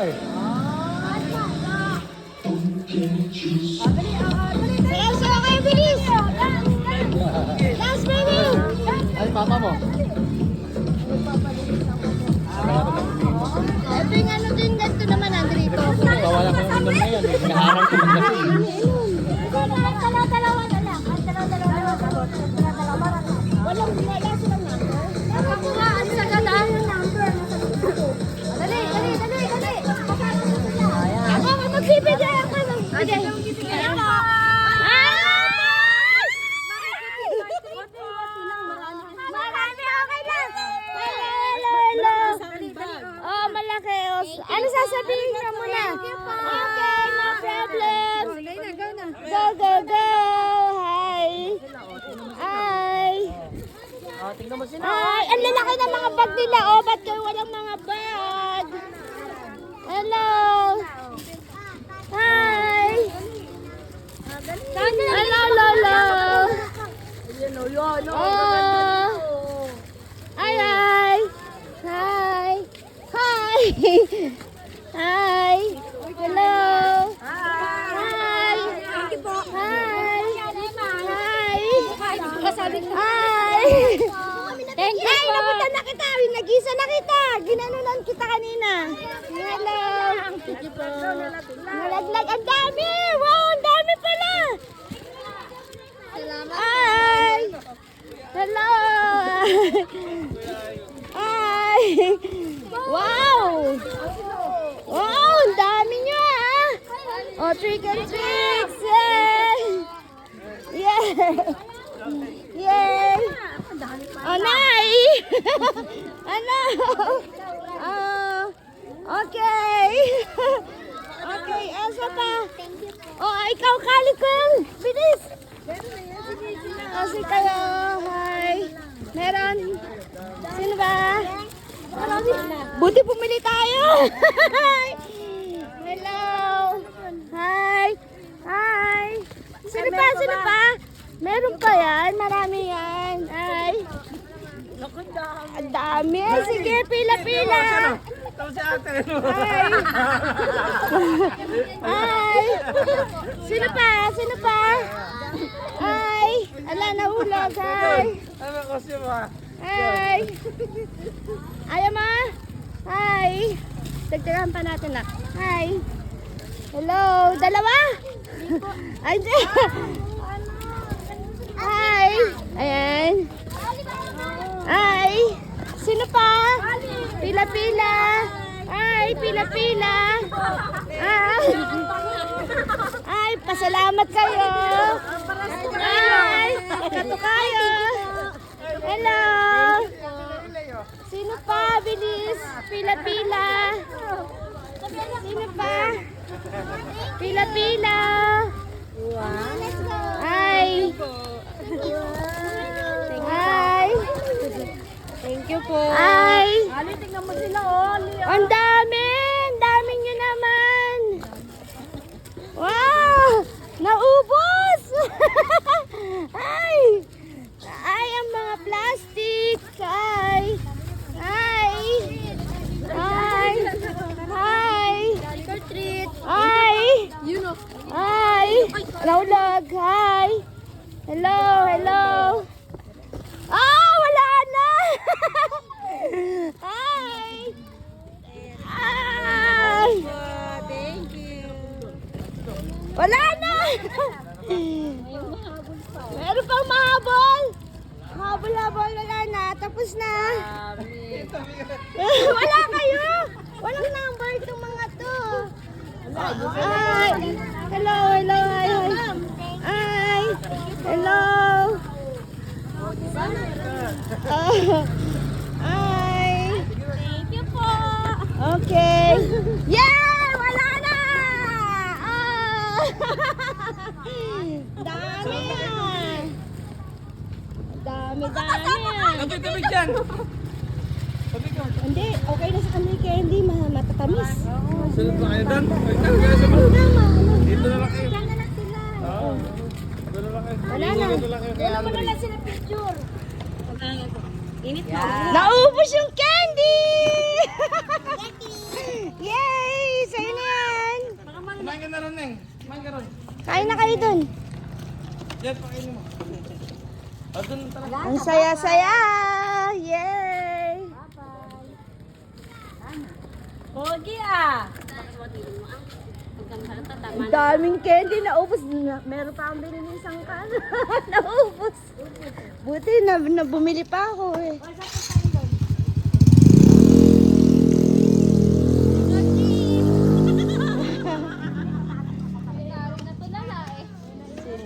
eh. Seryoso kayo, bilis! Last minute! Ay, papa mo. Ito yung ano din, ganito naman, Andrito. Bawala ko ng inom na yan. Hinaharang ko maglasing. Dalawa na lang. Walang silang number. Nakakuhaan sa gadaan yung number. Dali. Ako, magbibigay ako. Marami, okay lang. Hello. Oh, malaki. Ano sasabihin niya muna? Okay, no problem. Go. Hi. Ay, ang lalaki ng mga bag nila. Oh, ba't kayo walang mga bag? Hello. Hi. Hello, Lolo. Oh. Hi. Hi. Hello. Hi. Hi. Thank you. Ay, napunta na kita. Nag-isa na kita. Ginanunan kita kanina. Hello. Nalaglag. Ang dami. Wow, ang dami pala. Hi. Hello. Hi. Wow. Wow, ang dami nyo ah. Oh, trick and tricks. Yay. Oh, Nay! Ano? Oh, okay. Okay, asa pa? Oh, ikaw, Kalikong. Bilis. Kasi kayo. Hi. Meron? Sino ba? Buti pumili tayo. Hello. Hi. Sino pa? Meron pa yan? Marami yan. Ay. Ang dami. Sige, pila. Ay. Sino pa? Ay. Ala, nahulog. Ay. Ay. Ayaw mo? Ay. Dagdagan pa natin na. Ay. Hello. Dalawa? Ay, Hi! Ayan. Ay! Sino pa? Pila. Ay, pila. Ay, pasalamat kayo. Ay, kato kayo. Hello. Sino pa? Bilis. Pila. Sino pa? Pila. Ay. Hi. Thank you po. Ay. Ali, tingnan mo sila, oh. Ang dami nyo naman. Wow, naubos. Ay, ang mga plastic. Ay. Naulag. Hi. Hello. Ah, wala na. Hi. Thank you. Wala na. Meron pang mahabol. Habol, wala na. Tapos na. Wala kayo. Walang number itong mga to. Hi. Hello. Hi. Hello. Hi. Thank you po. Okay. Yeah! Wala na! Dami yan! Dami. Tabig dyan. Hindi, okay na sa kanila kaya hindi matatamis. Sunod na kayo doon. Dito na lang kayo. Diyan na lang sila. Dito na lang kayo. Wala na. Dito lang kayo kay Wala Andre. na sila picture. Init na. Naubos yung candy! Yay! Yan, pakainin mo. Doon talaga. Ang saya-saya! Yay! Pogi ah. Ang daming candy naubos. Meron pa akong binili isang kan. Naubos. Buti na bumili pa ako eh.